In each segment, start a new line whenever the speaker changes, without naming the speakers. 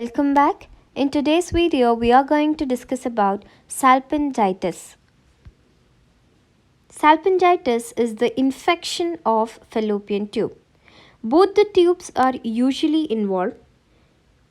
Welcome back. In today's video, we are going to discuss about salpingitis. Salpingitis is the infection of fallopian tube. Both the tubes are usually involved.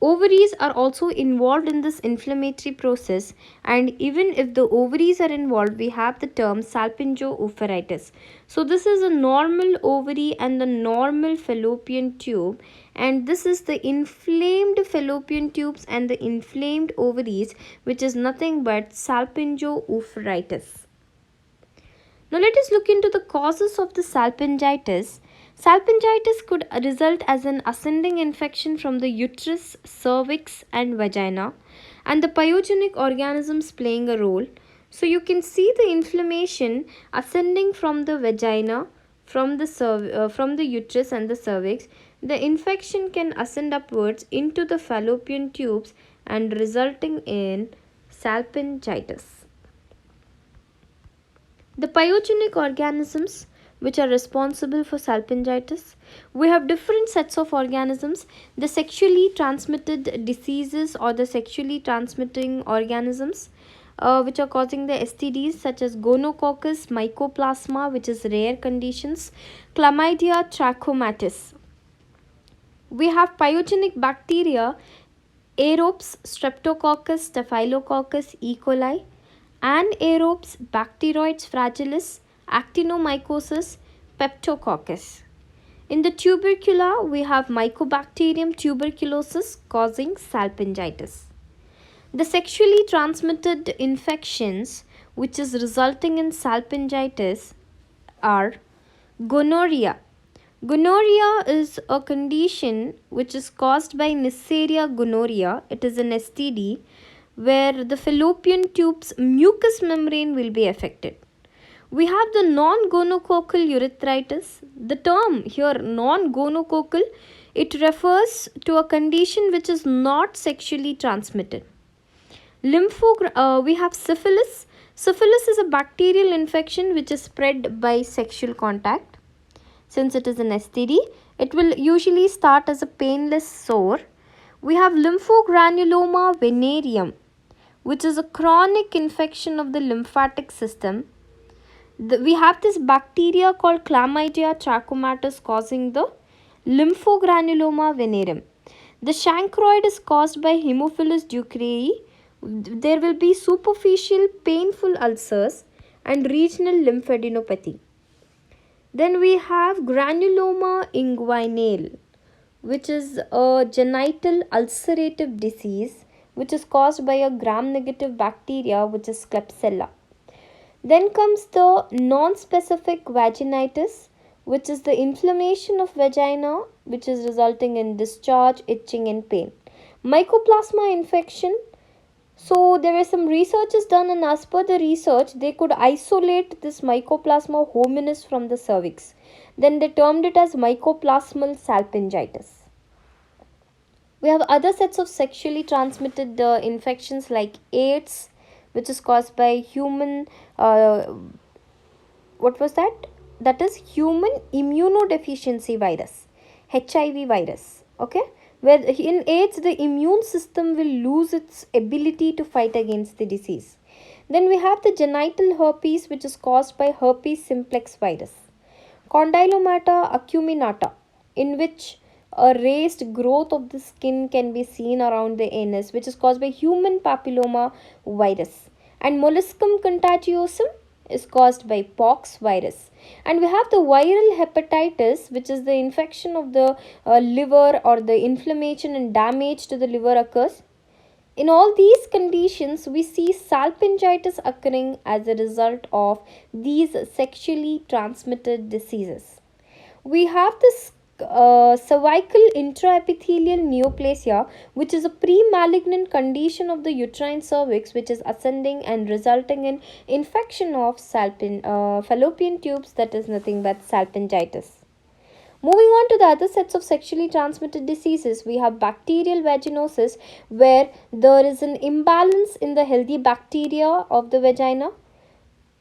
Ovaries are also involved in this inflammatory process, and even if the ovaries are involved, we have the term salpingo-oophorytis. So this is a normal ovary and the normal fallopian tube, and this is the inflamed fallopian tubes and the inflamed ovaries, which is nothing but salpingo-oophorytis. Now let us look into the causes of the salpingitis. Salpingitis could result as an ascending infection from the uterus, cervix and vagina, and the pyogenic organisms playing a role. So you can see the inflammation ascending from the vagina, from the uterus and the cervix. The infection can ascend upwards into the fallopian tubes and resulting in salpingitis. The pyogenic organisms which are responsible for salpingitis. We have different sets of organisms. The sexually transmitted diseases or the sexually transmitting organisms which are causing the STDs such as gonococcus, mycoplasma, which is rare conditions, chlamydia, trachomatis. We have pyogenic bacteria, aerobes, streptococcus, staphylococcus, E. coli, anaerobes, bacteroides fragilis, actinomycosis, peptococcus. In the tubercula, we have Mycobacterium tuberculosis causing salpingitis. The sexually transmitted infections which is resulting in salpingitis are gonorrhea. Gonorrhea is a condition which is caused by Neisseria gonorrhea. It is an STD where the fallopian tube's mucous membrane will be affected. We have the non-gonococcal urethritis. The term here non-gonococcal, it refers to a condition which is not sexually transmitted. We have syphilis. Syphilis is a bacterial infection which is spread by sexual contact. Since it is an STD, it will usually start as a painless sore. We have lymphogranuloma venereum, which is a chronic infection of the lymphatic system. We have this bacteria called chlamydia trachomatis causing the lymphogranuloma venereum. The chancroid is caused by Haemophilus ducreyi. There will be superficial painful ulcers and regional lymphadenopathy. Then we have granuloma inguinale, which is a genital ulcerative disease which is caused by a gram-negative bacteria which is Klebsiella. Then comes the non-specific vaginitis, which is the inflammation of vagina which is resulting in discharge, itching and pain. Mycoplasma infection. So there were some researches done, and as per the research they could isolate this Mycoplasma hominis from the cervix. Then they termed it as mycoplasmal salpingitis. We have other sets of sexually transmitted infections like AIDS, which is caused by human that is human immunodeficiency virus, HIV virus. Okay, where in AIDS the immune system will lose its ability to fight against the disease. Then we have the genital herpes, which is caused by herpes simplex virus. Condylomata acuminata, in which a raised growth of the skin can be seen around the anus, which is caused by human papilloma virus. And molluscum contagiosum is caused by pox virus. And we have the viral hepatitis, which is the infection of the liver, or the inflammation and damage to the liver occurs. In all these conditions, we see salpingitis occurring as a result of these sexually transmitted diseases. We have this cervical intraepithelial neoplasia, which is a pre-malignant condition of the uterine cervix which is ascending and resulting in infection of fallopian tubes, that is nothing but salpingitis. Moving on to the other sets of sexually transmitted diseases, we have bacterial vaginosis, where there is an imbalance in the healthy bacteria of the vagina,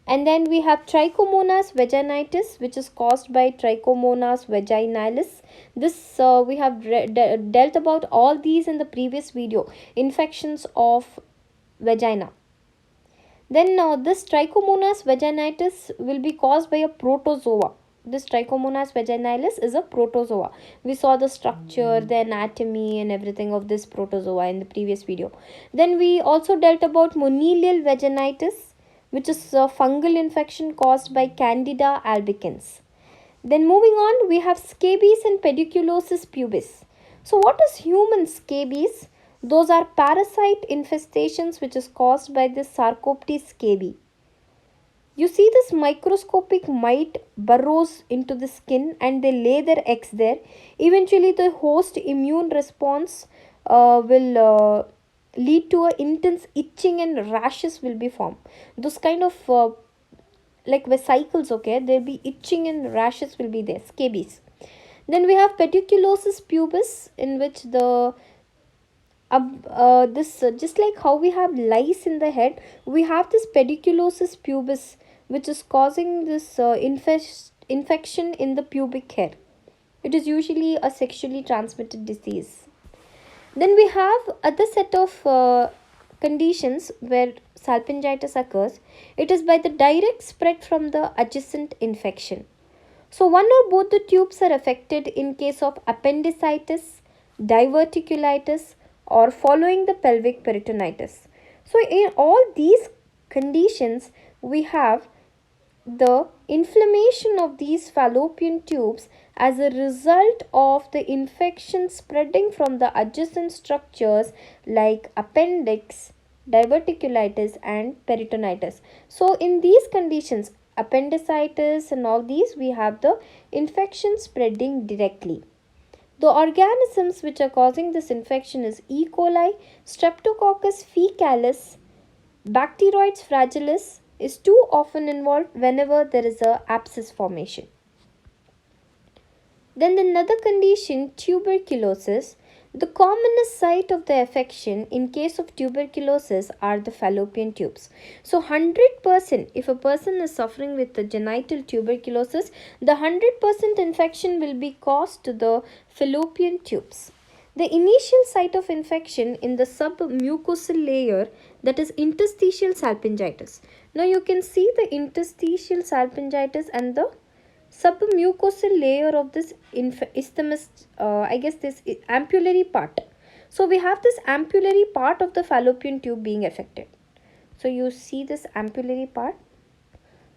And then we have Trichomonas vaginitis, which is caused by Trichomonas vaginalis. This we have dealt about all these in the previous video, infections of vagina. Then this Trichomonas vaginitis will be caused by a protozoa. This Trichomonas vaginalis is a protozoa. We saw the structure, the anatomy and everything of this protozoa in the previous video. Then we also dealt about Monilial vaginitis, which is a fungal infection caused by Candida albicans. Then moving on, we have scabies and pediculosis pubis. So what is human scabies? Those are parasite infestations which is caused by the Sarcoptes scabi. You see this microscopic mite burrows into the skin and they lay their eggs there. Eventually the host immune response will lead to a intense itching and rashes will be formed. Those kind of like vesicles, okay, there'll be itching and rashes will be there, scabies. Then we have pediculosis pubis, in which the just like how we have lice in the head, we have this pediculosis pubis which is causing this infection in the pubic hair. It is usually a sexually transmitted disease. Then we have other set of conditions where salpingitis occurs. It is by the direct spread from the adjacent infection. So one or both the tubes are affected in case of appendicitis, diverticulitis or following the pelvic peritonitis. So in all these conditions we have the inflammation of these fallopian tubes as a result of the infection spreading from the adjacent structures like appendix, diverticulitis and peritonitis. So in these conditions, appendicitis and all these, we have the infection spreading directly. The organisms which are causing this infection is E. coli, Streptococcus faecalis, Bacteroides fragilis is too often involved whenever there is a abscess formation. Then another condition, tuberculosis. The commonest site of the affection in case of tuberculosis are the fallopian tubes. So 100%, if a person is suffering with the genital tuberculosis, the 100% infection will be caused to the fallopian tubes. The initial site of infection in the submucosal layer, that is interstitial salpingitis. Now you can see the interstitial salpingitis and the submucosal layer of this isthmus, this ampullary part. So we have this ampullary part of the fallopian tube being affected. So you see this ampullary part.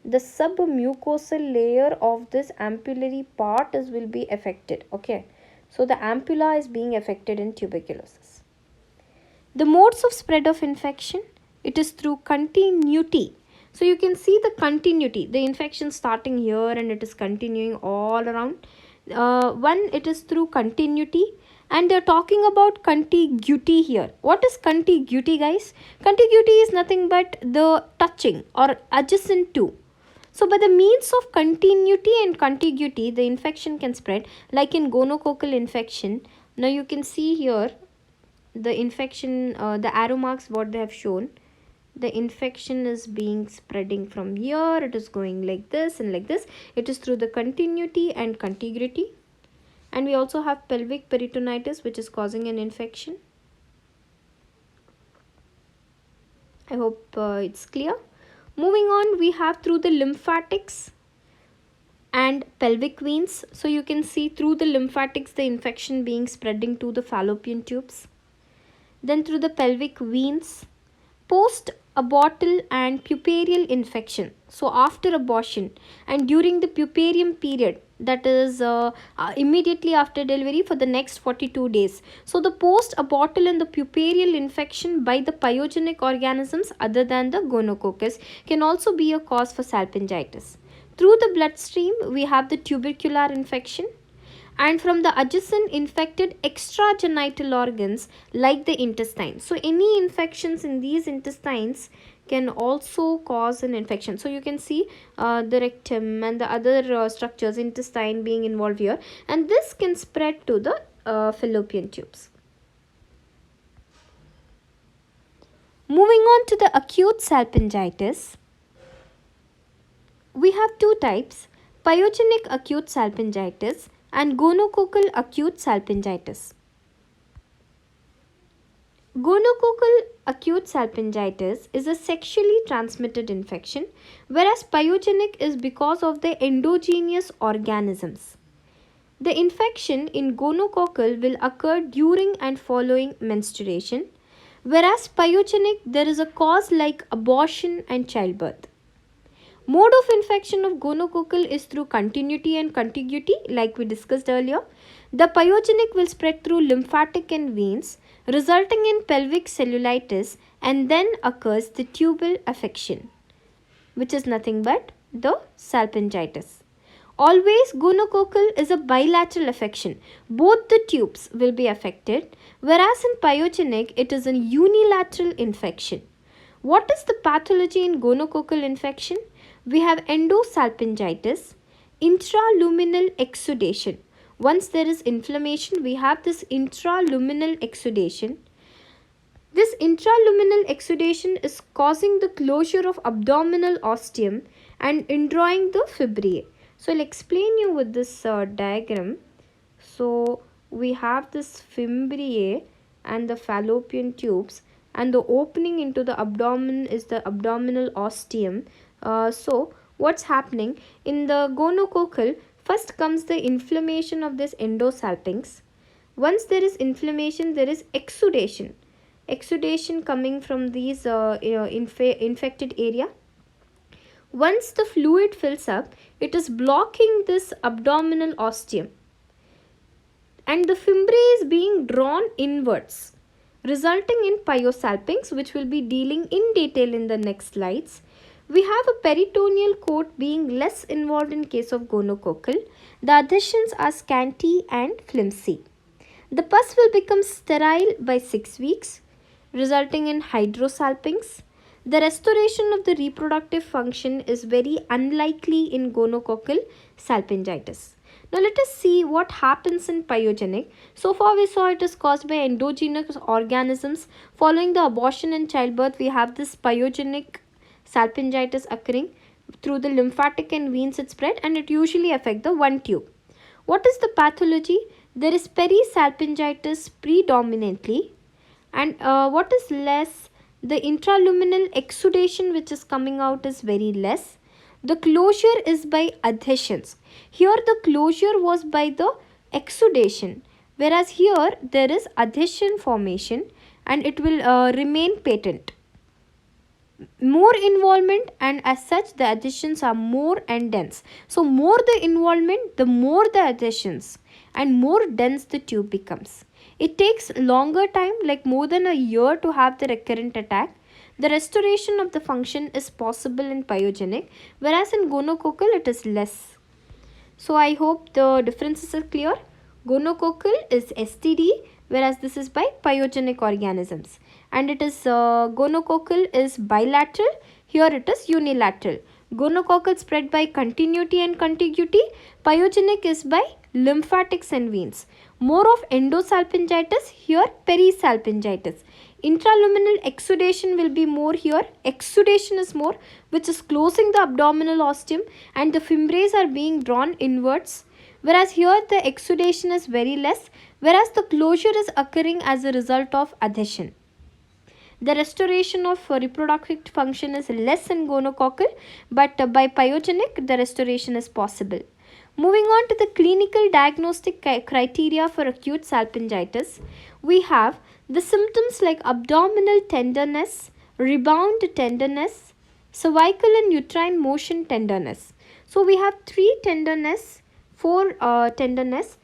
The submucosal layer of this ampullary part will be affected. Okay. So the ampulla is being affected in tuberculosis. The modes of spread of infection, it is through continuity. So you can see the continuity, the infection starting here and it is continuing all around. One, it is through continuity, and they are talking about contiguity here. What is contiguity, guys? Contiguity is nothing but the touching or adjacent to. So by the means of continuity and contiguity, the infection can spread, like in gonococcal infection. Now you can see here the infection, the arrow marks what they have shown. The infection is being spreading from here, it is going like this and like this. It is through the continuity and contiguity. And we also have pelvic peritonitis, which is causing an infection. I hope it's clear. Moving on, we have through the lymphatics and pelvic veins. So you can see through the lymphatics the infection being spreading to the fallopian tubes. Then through the pelvic veins, post-abortal and puerperal infection. So after abortion and during the puerperium period, that is immediately after delivery for the next 42 days. So the post-abortal and the puerperal infection by the pyogenic organisms other than the gonococcus can also be a cause for salpingitis. Through the bloodstream, we have the tubercular infection, and from the adjacent infected extragenital organs like the intestine. So any infections in these intestines can also cause an infection. So you can see the rectum and the other structures, intestine being involved here, and this can spread to the fallopian tubes. Moving on to the acute salpingitis. We have two types, pyogenic acute salpingitis and gonococcal acute salpingitis. Gonococcal acute salpingitis is a sexually transmitted infection, whereas pyogenic is because of the endogenous organisms. The infection in gonococcal will occur during and following menstruation, whereas pyogenic there is a cause like abortion and childbirth. Mode of infection of gonococcal is through continuity and contiguity like we discussed earlier. The pyogenic will spread through lymphatic and veins, resulting in pelvic cellulitis, and then occurs the tubal affection, which is nothing but the salpingitis. Always gonococcal is a bilateral affection. Both the tubes will be affected, whereas in pyogenic it is a unilateral infection. What is the pathology in gonococcal infection? We have endosalpingitis, intraluminal exudation. Once there is inflammation, we have this intraluminal exudation. This intraluminal exudation is causing the closure of abdominal ostium and indrawing the fibrae. So, I'll explain you with this diagram. So, we have this fibrae and the fallopian tubes, and the opening into the abdomen is the abdominal ostium. So, what's happening in the gonococcal? First comes the inflammation of this endosalpinx. Once there is inflammation, there is exudation. Exudation coming from these infected area. Once the fluid fills up, it is blocking this abdominal ostium, and the fibrae is being drawn inwards, resulting in Pyosalpinx, which will be dealing in detail in the next slides. We have a peritoneal coat being less involved in case of gonococcal. The adhesions are scanty and flimsy. The pus will become sterile by 6 weeks, resulting in Hydrosalpinx. The restoration of the reproductive function is very unlikely in gonococcal salpingitis. Now let us see what happens in pyogenic. So far we saw it is caused by endogenous organisms. Following the abortion and childbirth, we have this pyogenic salpingitis occurring through the lymphatic and veins it spread, and it usually affect the one tube. What is the pathology? There is perisalpingitis predominantly, and what is less? The intraluminal exudation which is coming out is very less. The closure is by adhesions. Here the closure was by the exudation, whereas here there is adhesion formation and it will remain patent. More involvement, and as such the adhesions are more and dense. So more the involvement, the more the adhesions, and more dense the tube becomes. It takes longer time, like more than a year, to have the recurrent attack. The restoration of the function is possible in pyogenic, whereas in gonococcal it is less. So I hope the differences are clear. Gonococcal is STD, whereas this is by pyogenic organisms, and it is gonococcal is bilateral, here it is unilateral. Gonococcal spread by continuity and contiguity, pyogenic is by lymphatics and veins. More of endosalpingitis, here perisalpingitis. Intraluminal exudation will be more here, exudation is more, which is closing the abdominal ostium, and the fibrae are being drawn inwards, whereas here the exudation is very less, whereas the closure is occurring as a result of adhesion. The restoration of reproductive function is less in gonococcal, but by pyogenic the restoration is possible. Moving on to the clinical diagnostic criteria for acute salpingitis, we have the symptoms like abdominal tenderness, rebound tenderness, cervical and uterine motion tenderness. So we have 3 tenderness, 4 tenderness,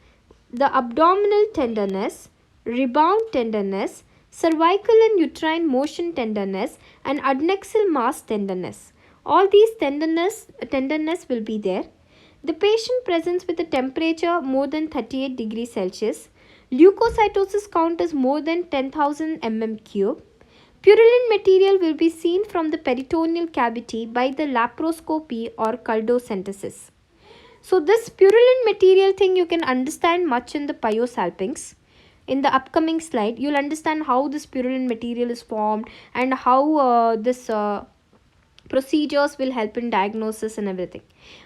the abdominal tenderness, rebound tenderness, cervical and uterine motion tenderness, and adnexal mass tenderness. All these tenderness will be there. The patient presents with a temperature more than 38 degrees Celsius. Leukocytosis count is more than 10,000 mm³. Purulent material will be seen from the peritoneal cavity by the laparoscopy or culdocentesis. So this purulent material thing you can understand much in the Pyosalpinx. In the upcoming slide, you will understand how this purulent material is formed and how this Procedures will help in diagnosis and everything.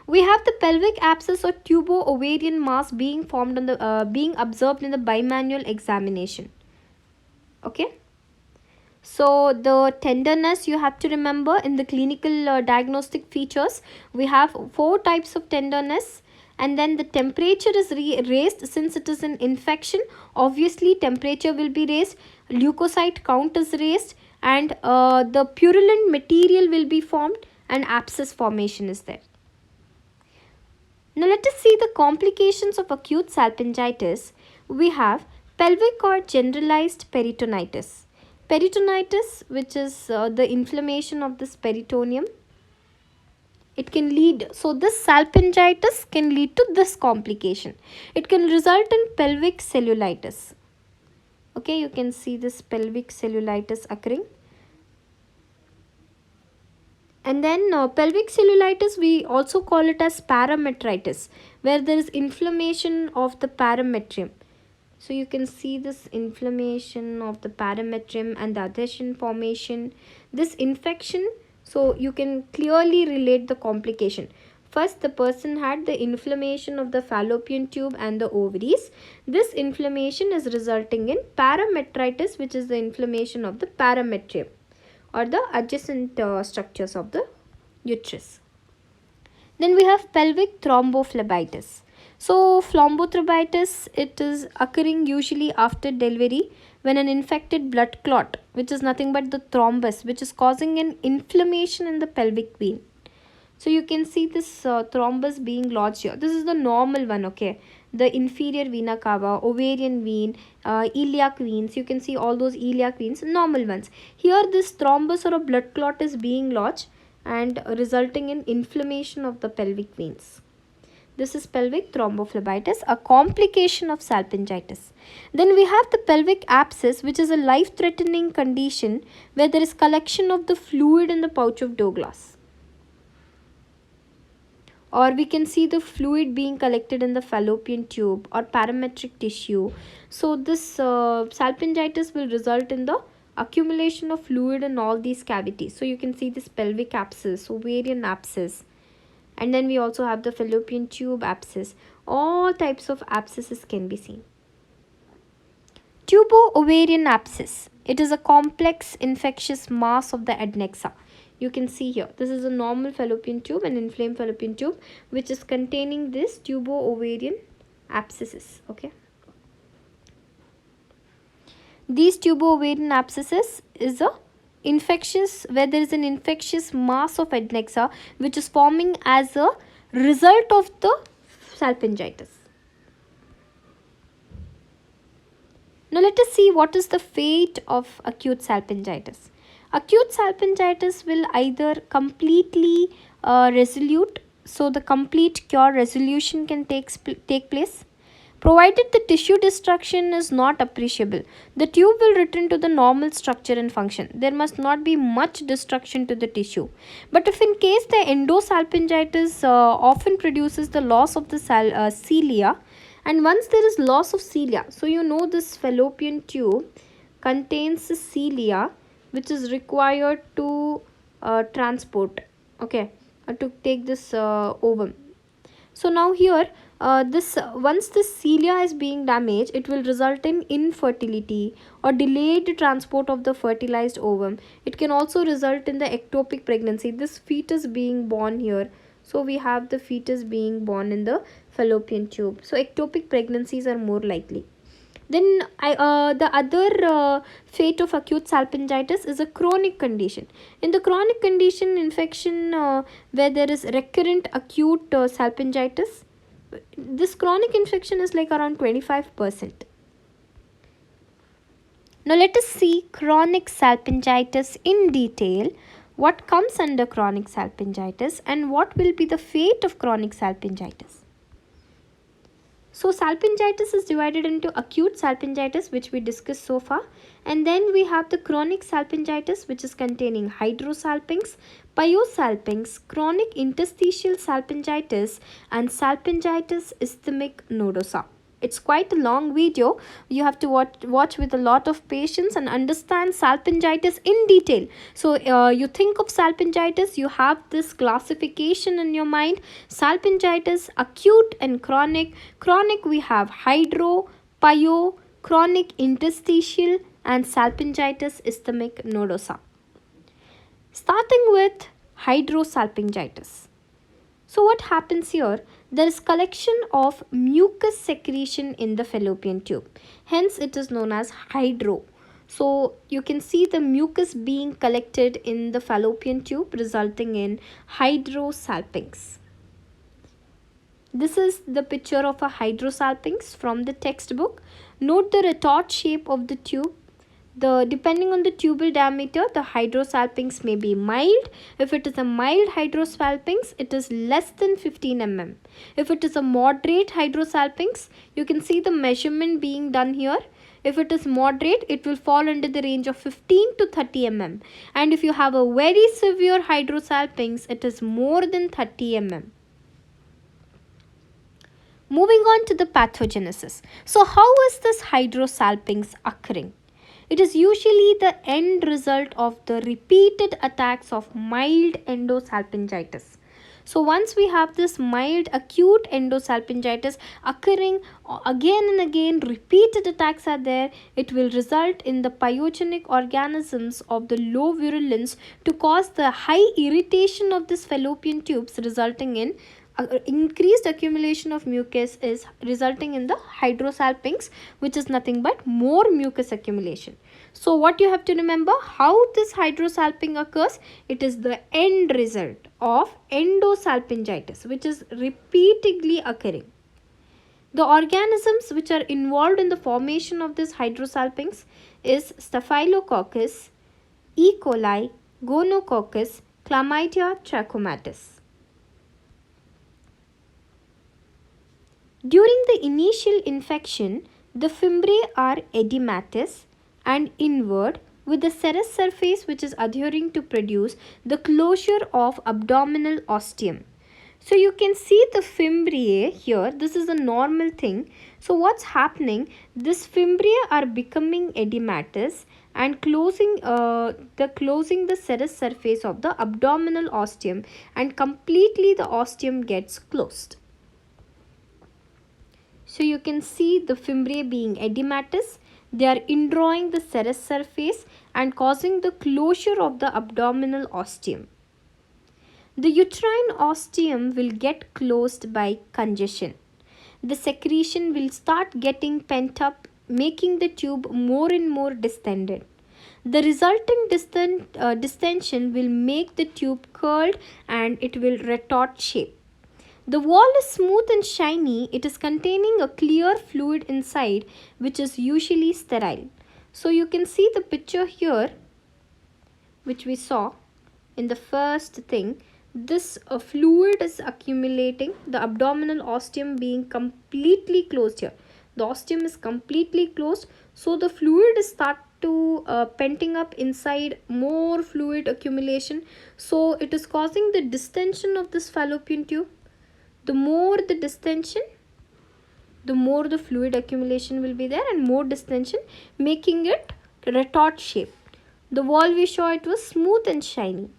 We have the pelvic abscess or tubo-ovarian mass being formed on the being observed in the bimanual examination. Okay. So the tenderness you have to remember in the clinical diagnostic features, we have 4 types of tenderness, and then the temperature is raised since it is an infection. Obviously temperature will be raised, leukocyte count is raised, and the purulent material will be formed and abscess formation is there. Now let us see the complications of acute salpingitis. We have pelvic or generalized peritonitis. Peritonitis, which is the inflammation of this peritoneum, it can lead, so this salpingitis can lead to this complication. It can result in pelvic cellulitis. Okay, you can see this pelvic cellulitis occurring. And then pelvic cellulitis, we also call it as parametritis, where there is inflammation of the parametrium. So you can see this inflammation of the parametrium and the adhesion formation, this infection. So you can clearly relate the complication. First, the person had the inflammation of the fallopian tube and the ovaries. This inflammation is resulting in parametritis, which is the inflammation of the parametrium or the adjacent structures of the uterus. Then we have pelvic thrombophlebitis. So thrombophlebitis, it is occurring usually after delivery when an infected blood clot, which is nothing but the thrombus, which is causing an inflammation in the pelvic vein. So you can see this thrombus being lodged here. This is the normal one, okay. The inferior vena cava, ovarian vein, iliac veins. You can see all those iliac veins, normal ones. Here this thrombus or a blood clot is being lodged and resulting in inflammation of the pelvic veins. This is pelvic thrombophlebitis, a complication of salpingitis. Then we have the pelvic abscess, which is a life-threatening condition where there is collection of the fluid in the pouch of Douglas. Or we can see the fluid being collected in the fallopian tube or parametric tissue. So this salpingitis will result in the accumulation of fluid in all these cavities. So you can see this pelvic abscess, ovarian abscess, and then we also have the fallopian tube abscess. All types of abscesses can be seen. Tubo-ovarian abscess. It is a complex infectious mass of the adnexa. You can see here, this is a normal fallopian tube, an inflamed fallopian tube, which is containing this tubo-ovarian abscesses. Okay. These tubo-ovarian abscesses is a infectious, where there is an infectious mass of adnexa which is forming as a result of the salpingitis. Now let us see what is the fate of acute salpingitis. Acute salpingitis will either completely resolute, so the complete cure resolution can take place. Provided the tissue destruction is not appreciable, the tube will return to the normal structure and function. There must not be much destruction to the tissue. But if in case the endosalpingitis often produces the loss of the cilia, and once there is loss of cilia, so you know this fallopian tube contains cilia which is required to transport, okay, to take this ovum. So now here once the cilia is being damaged, it will result in infertility or delayed transport of the fertilized ovum. It can also result in the ectopic pregnancy, this fetus being born here. So we have the fetus being born in the fallopian tube. So ectopic pregnancies are more likely. Then the other fate of acute salpingitis is a chronic condition. In the chronic condition, infection where there is recurrent acute salpingitis, this chronic infection is like around 25%. Now let us see chronic salpingitis in detail. What comes under chronic salpingitis and what will be the fate of chronic salpingitis? So salpingitis is divided into acute salpingitis, which we discussed so far, and then we have the chronic salpingitis, which is containing Hydrosalpinx, Pyosalpinx, chronic interstitial salpingitis, and salpingitis isthmic nodosa. it's quite a long video. You have to watch with a lot of patience and understand salpingitis in detail. So you think of salpingitis, you have this classification in your mind: salpingitis, acute and chronic. Chronic we have hydro, pyo, chronic interstitial, and salpingitis isthmic nodosa. Starting with hydrosalpingitis. So what happens here? There is collection of mucus secretion in the fallopian tube. Hence it is known as hydro. So you can see the mucus being collected in the fallopian tube, resulting in hydrosalpinx. This is the picture of a hydrosalpinx from the textbook. Note the retort shape of the tube. Depending on the tubal diameter, the hydrosalpinx may be mild. If it is a mild hydrosalpinx, it is less than 15 mm. If it is a moderate hydrosalpinx, you can see the measurement being done here. If it is moderate, it will fall under the range of 15 to 30 mm. And if you have a very severe hydrosalpinx, it is more than 30 mm. Moving on to the pathogenesis. So how is this hydrosalpinx occurring? It is usually the end result of the repeated attacks of mild endosalpingitis. So once we have this mild acute endosalpingitis occurring again and again, repeated attacks are there, it will result in the pyogenic organisms of the low virulence to cause the high irritation of this fallopian tubes, resulting in increased accumulation of mucus, is resulting in the hydrosalpinx, which is nothing but more mucus accumulation. So what you have to remember, how this hydrosalpinx occurs, it is the end result of endosalpingitis, which is repeatedly occurring. The organisms which are involved in the formation of this hydrosalpinx is Staphylococcus, E. coli, Gonococcus, Chlamydia trachomatis. During the initial infection, the fimbriae are edematous and inward, with the serous surface which is adhering to produce the closure of abdominal ostium. So you can see the fimbriae here. This is a normal thing. So what's happening? This fimbriae are becoming edematous and closing the serous surface of the abdominal ostium, and completely the ostium gets closed. So you can see the fimbriae being edematous. They are indrawing the serous surface and causing the closure of the abdominal ostium. The uterine ostium will get closed by congestion. The secretion will start getting pent up, making the tube more and more distended. The resulting distension will make the tube curled and it will retort shape. The wall is smooth and shiny. It is containing a clear fluid inside, which is usually sterile. So you can see the picture here, which we saw in the first thing. This fluid is accumulating, the abdominal ostium being completely closed here. The ostium is completely closed, so the fluid is start to penting up inside, more fluid accumulation. So it is causing the distension of this fallopian tube. The more the distension, the more the fluid accumulation will be there, and more distension, making it retort shape. The wall we saw, it was smooth and shiny.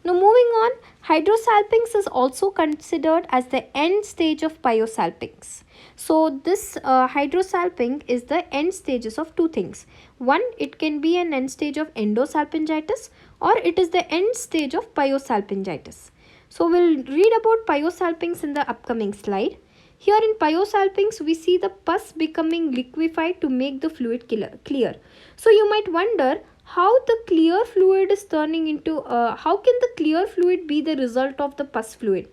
Now moving on, Hydrosalpinx is also considered as the end stage of Pyosalpinx. So this Hydrosalpinx is the end stages of two things. One, it can be an end stage of endosalpingitis, or it is the end stage of Pyosalpingitis. So we'll read about Pyosalpinx in the upcoming slide. Here in Pyosalpinx, we see the pus becoming liquefied to make the fluid clear. So you might wonder how the clear fluid is turning into, how can the clear fluid be the result of the pus fluid?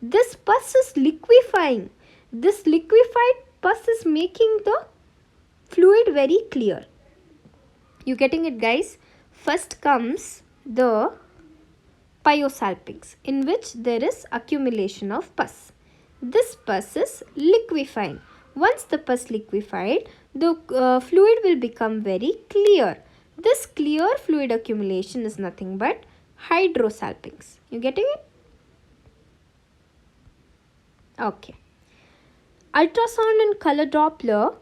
This pus is liquefying. This liquefied pus is making the fluid very clear. You getting it, guys? First comes the Pyosalpinx, in which there is accumulation of pus. This pus is liquefying. Once the pus liquefied, the fluid will become very clear. This clear fluid accumulation is nothing but Hydrosalpinx. You getting it? Okay. Ultrasound and color Doppler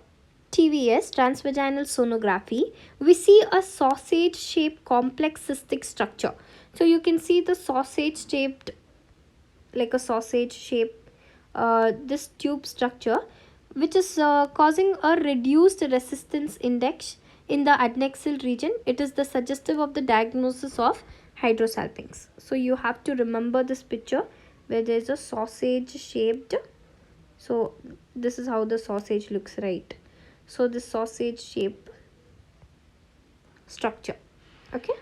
TVS, transvaginal sonography, we see a sausage shaped complex cystic structure. So you can see the sausage shaped, like a sausage shape, this tube structure, which is causing a reduced resistance index in the adnexal region. It is the suggestive of the diagnosis of Hydrosalpinx. So you have to remember this picture where there is a sausage shaped. So this is how the sausage looks, right? So this sausage shape structure. Okay.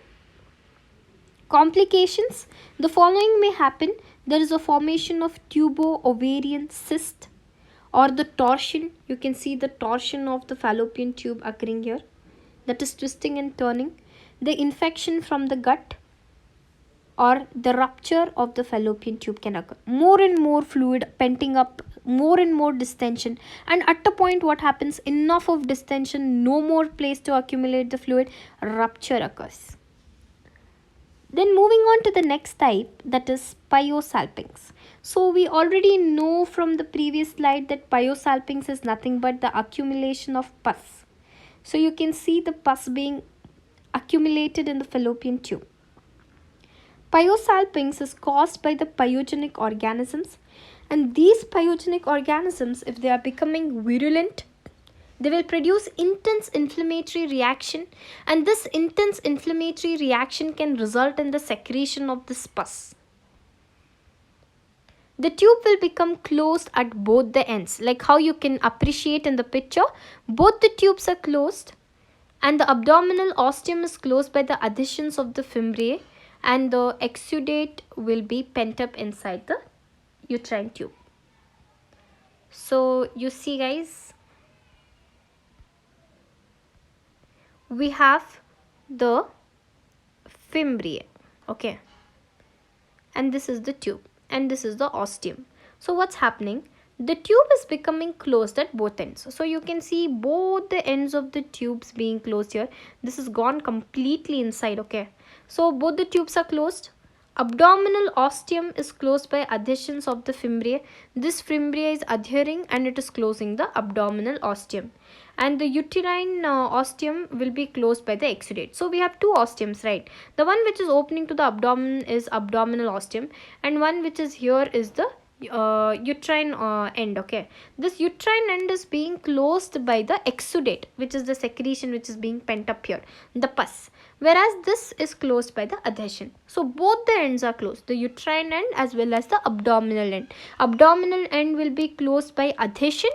Complications. The following may happen. There is a formation of tubo-ovarian cyst or the torsion. You can see the torsion of the fallopian tube occurring here. That is twisting and turning. The infection from the gut or the rupture of the fallopian tube can occur. More and more fluid penting up, more and more distension, and at a point what happens, enough of distension, no more place to accumulate the fluid, rupture occurs. Then moving on to the next type, that is Pyosalpinx. So we already know from the previous slide that Pyosalpinx is nothing but the accumulation of pus. So you can see the pus being accumulated in the fallopian tube. Pyosalpinx is caused by the pyogenic organisms, and these pyogenic organisms, if they are becoming virulent, they will produce intense inflammatory reaction, and this intense inflammatory reaction can result in the secretion of this pus. The tube will become closed at both the ends, like how you can appreciate in the picture. Both the tubes are closed and the abdominal ostium is closed by the adhesions of the fimbriae, and the exudate will be pent up inside the uterine tube. So you see guys, we have the fimbriae, okay, and this is the tube and this is the ostium. So what's happening? The tube is becoming closed at both ends. So you can see both the ends of the tubes being closed here. This is gone completely inside, okay. So both the tubes are closed. Abdominal ostium is closed by adhesions of the fimbriae. This fimbriae is adhering and it is closing the abdominal ostium. And the uterine ostium will be closed by the exudate. So we have two ostiums, right? The one which is opening to the abdomen is abdominal ostium, and one which is here is the uterine end, okay. This uterine end is being closed by the exudate, which is the secretion which is being pent up here, the pus, whereas this is closed by the adhesion. So both the ends are closed, the uterine end as well as the abdominal end. Abdominal end will be closed by adhesion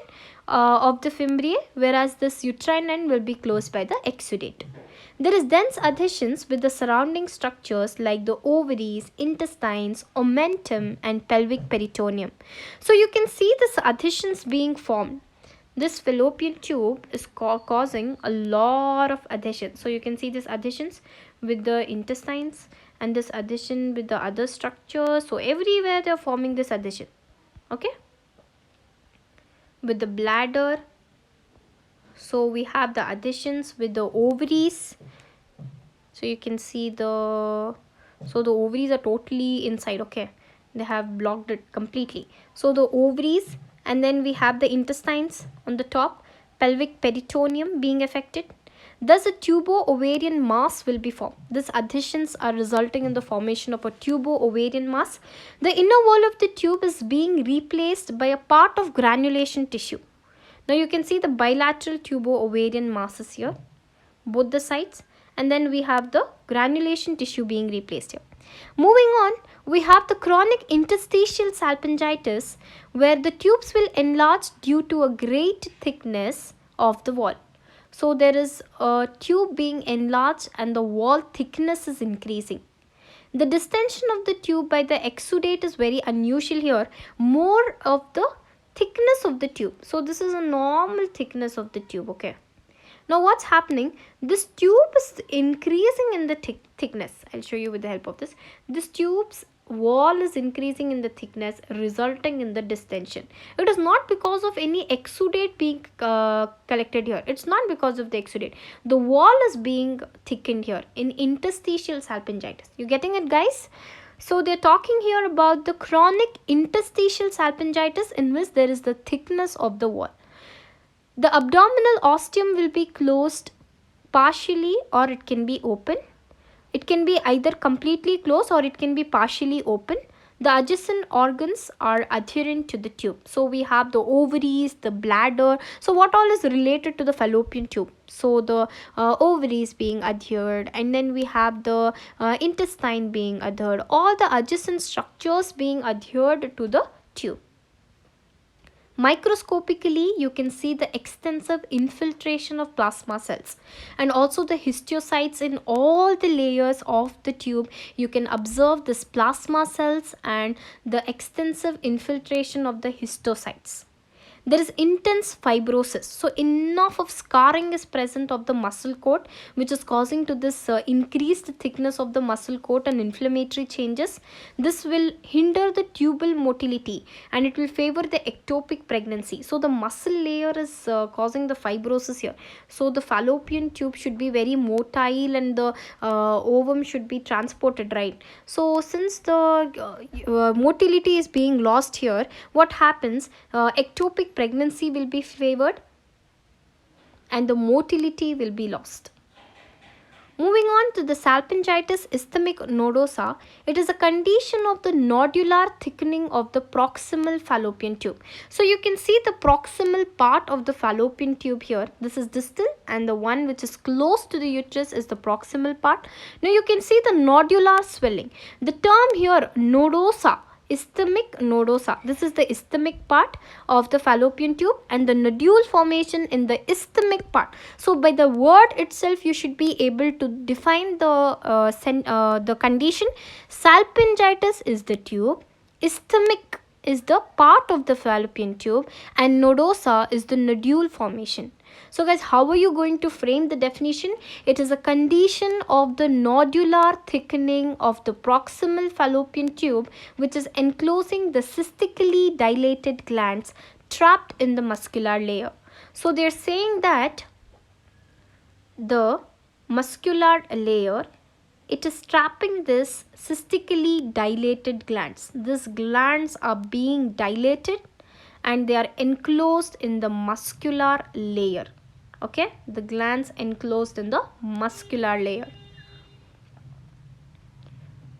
of the fimbriae, whereas this uterine end will be closed by the exudate. There is dense adhesions with the surrounding structures like the ovaries, intestines, omentum and pelvic peritoneum. So you can see this adhesions being formed. This fallopian tube is causing a lot of adhesion. So you can see this adhesions with the intestines and this adhesion with the other structures. So everywhere they are forming this adhesion, okay. With the bladder, so we have the adhesions with the ovaries. So you can see the ovaries are totally inside, okay, they have blocked it completely. So the ovaries, and then we have the intestines on the top, pelvic peritoneum being affected. Thus a tubo-ovarian mass will be formed. These adhesions are resulting in the formation of a tubo-ovarian mass. The inner wall of the tube is being replaced by a part of granulation tissue. Now you can see the bilateral tubo-ovarian masses here, both the sides, and then we have the granulation tissue being replaced here. Moving on, we have the chronic interstitial salpingitis, where the tubes will enlarge due to a great thickness of the wall. So there is a tube being enlarged and the wall thickness is increasing. The distension of the tube by the exudate is very unusual here, more of the thickness of the tube. So this is a normal thickness of the tube, okay. Now what's happening, this tube is increasing in the thickness. I'll show you with the help of this. This tube's wall is increasing in the thickness, resulting in the distension. It is not because of any exudate being collected here. It's not because of the exudate. The wall is being thickened here in interstitial salpingitis. You getting it, guys? So they're talking here about the chronic interstitial salpingitis, in which there is the thickness of the wall. The abdominal ostium will be closed partially, or it can be open. It can be either completely closed or it can be partially open. The adjacent organs are adherent to the tube. So we have the ovaries, the bladder. So what all is related to the fallopian tube? So the ovaries being adhered, and then we have the intestine being adhered. All the adjacent structures being adhered to the tube. Microscopically, you can see the extensive infiltration of plasma cells and also the histiocytes in all the layers of the tube. You can observe this plasma cells and the extensive infiltration of the histiocytes. There is intense fibrosis, so enough of scarring is present of the muscle coat, which is causing to this increased thickness of the muscle coat and inflammatory changes. This will hinder the tubal motility and it will favor the ectopic pregnancy. So the muscle layer is causing the fibrosis here. So the fallopian tube should be very motile and the ovum should be transported, right? So since the motility is being lost here, what happens? Ectopic pregnancy will be favored and the motility will be lost. Moving on to the salpingitis isthmic nodosa, it is a condition of the nodular thickening of the proximal fallopian tube. So you can see the proximal part of the fallopian tube here. This is distal and the one which is close to the uterus is the proximal part. Now you can see the nodular swelling. The term here nodosa, isthmic nodosa. This is the isthmic part of the fallopian tube and the nodule formation in the isthmic part. So by the word itself you should be able to define the condition. Salpingitis is the tube, isthmic is the part of the fallopian tube, and nodosa is the nodule formation. So guys, how are you going to frame the definition? It is a condition of the nodular thickening of the proximal fallopian tube which is enclosing the cystically dilated glands trapped in the muscular layer. So they are saying that the muscular layer, it is trapping this cystically dilated glands. These glands are being dilated and they are enclosed in the muscular layer. Okay, the glands enclosed in the muscular layer.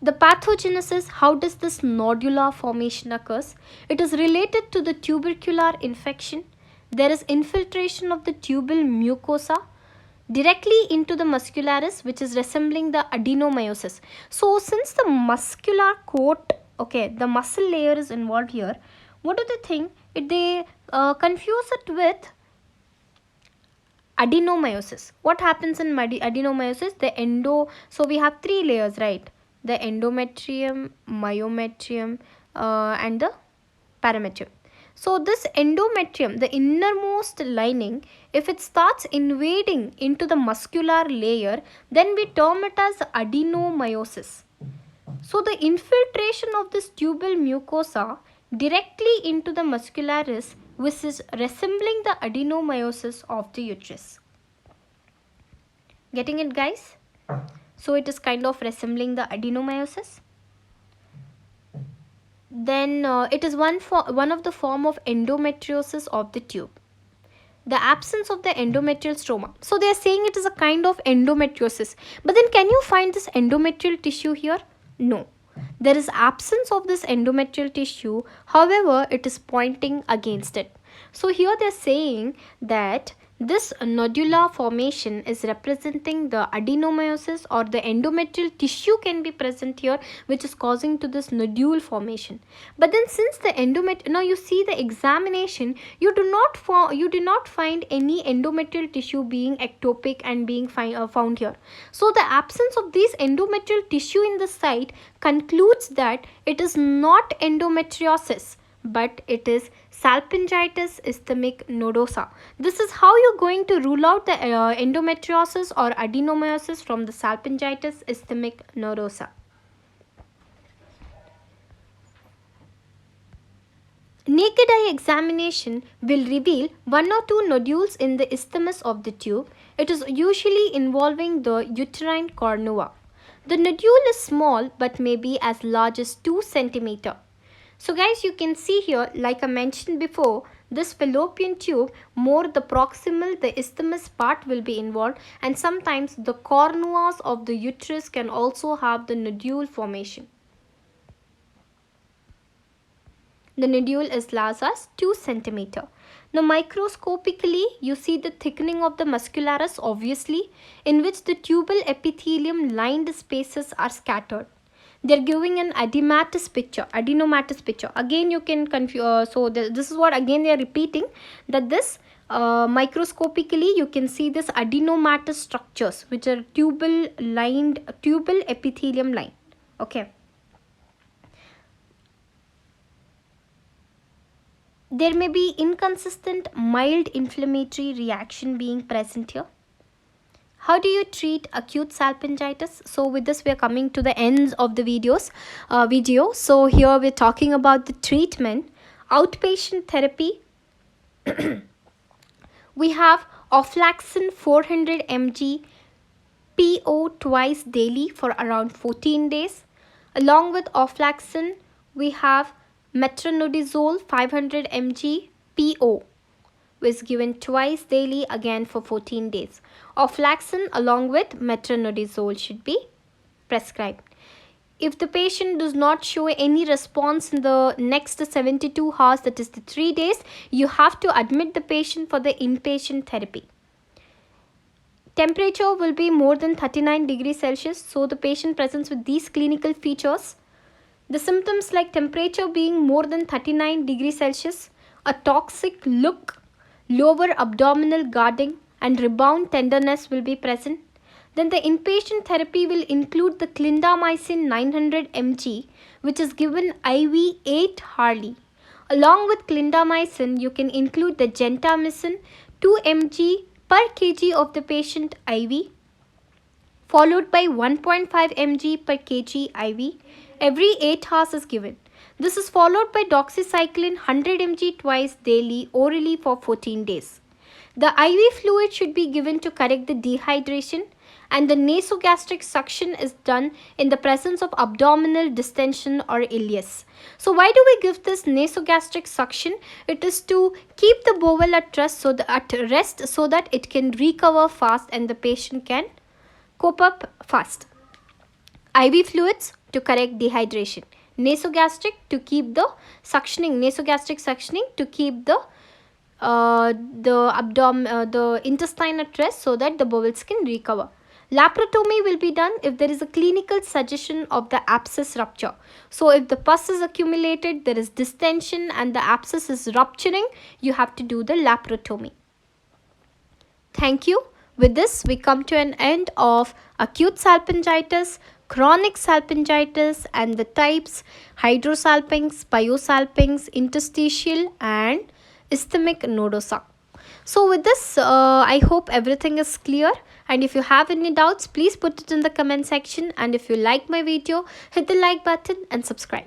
The pathogenesis, how does this nodular formation occurs? It is related to the tubercular infection. There is infiltration of the tubal mucosa directly into the muscularis, which is resembling the adenomyosis. So since the muscular coat, okay, the muscle layer is involved here, what do they think? They confuse it with adenomyosis. What happens in adenomyosis? So we have three layers, right? The endometrium, myometrium, and the parametrium. So this endometrium, the innermost lining, if it starts invading into the muscular layer, then we term it as adenomyosis. So the infiltration of this tubal mucosa directly into the muscularis, which is resembling the adenomyosis of the uterus. Getting it, guys? So it is kind of resembling the adenomyosis. Then it is one of the form of endometriosis of the tube. The absence of the endometrial stroma. So they are saying it is a kind of endometriosis. But then can you find this endometrial tissue here? No. There is absence of this endometrial tissue. However, it is pointing against it. So here they are saying that this nodular formation is representing the adenomyosis, or the endometrial tissue can be present here, which is causing to this nodule formation. But then since the now you see the examination, you do not find any endometrial tissue being ectopic and being found here. So the absence of this endometrial tissue in the site concludes that it is not endometriosis, but it is salpingitis isthmic nodosa. This is how you're going to rule out the endometriosis or adenomyosis from the salpingitis isthmic nodosa. Naked eye examination will reveal one or two nodules in the isthmus of the tube. It is usually involving the uterine cornua. The nodule is small but may be as large as 2 centimeter. So guys, you can see here, like I mentioned before, this fallopian tube, more the proximal, the isthmus part will be involved, and sometimes the cornuas of the uterus can also have the nodule formation. The nodule is large as 2 centimeter. Now microscopically, you see the thickening of the muscularis obviously, in which the tubal epithelium lined spaces are scattered. They are giving an adenomatous picture. Again, you can confuse. This is what again they are repeating, that this microscopically you can see this adenomatous structures which are tubal epithelium line. Okay. There may be inconsistent mild inflammatory reaction being present here. How do you treat acute salpingitis? So with this we are coming to the ends of the video. So here we're talking about the treatment. Outpatient therapy. We have ofloxacin 400 mg PO twice daily for around 14 days. Along with ofloxacin, we have metronidazole 500 mg PO was given twice daily again for 14 days. Ofloxacin along with metronidazole should be prescribed. If the patient does not show any response in the next 72 hours, that is the 3 days, you have to admit the patient for the inpatient therapy. Temperature will be more than 39 degrees Celsius, so the patient presents with these clinical features. The symptoms like temperature being more than 39 degrees Celsius, a toxic look, lower abdominal guarding and rebound tenderness will be present. Then the inpatient therapy will include the clindamycin 900 mg, which is given IV 8 hourly. Along with clindamycin, you can include the gentamicin 2 mg per kg of the patient IV, followed by 1.5 mg per kg IV. Every 8 hours is given. This is followed by doxycycline 100 mg twice daily orally for 14 days. The IV fluid should be given to correct the dehydration, and the nasogastric suction is done in the presence of abdominal distension or ileus. So why do we give this nasogastric suction? It is to keep the bowel at rest so that it can recover fast and the patient can cope up fast. IV fluids to correct dehydration. Nasogastric to keep the nasogastric suctioning to keep the intestine at rest so that the bowels can recover. Laparotomy will be done if there is a clinical suggestion of the abscess rupture. So if the pus is accumulated, there is distension and the abscess is rupturing, you have to do the laparotomy. Thank you. With this, we come to an end of acute salpingitis, chronic salpingitis and the types Hydrosalpinx, Pyosalpinx, interstitial and isthamic nodosa. So with this, I hope everything is clear, and if you have any doubts, please put it in the comment section, and if you like my video, hit the like button and subscribe.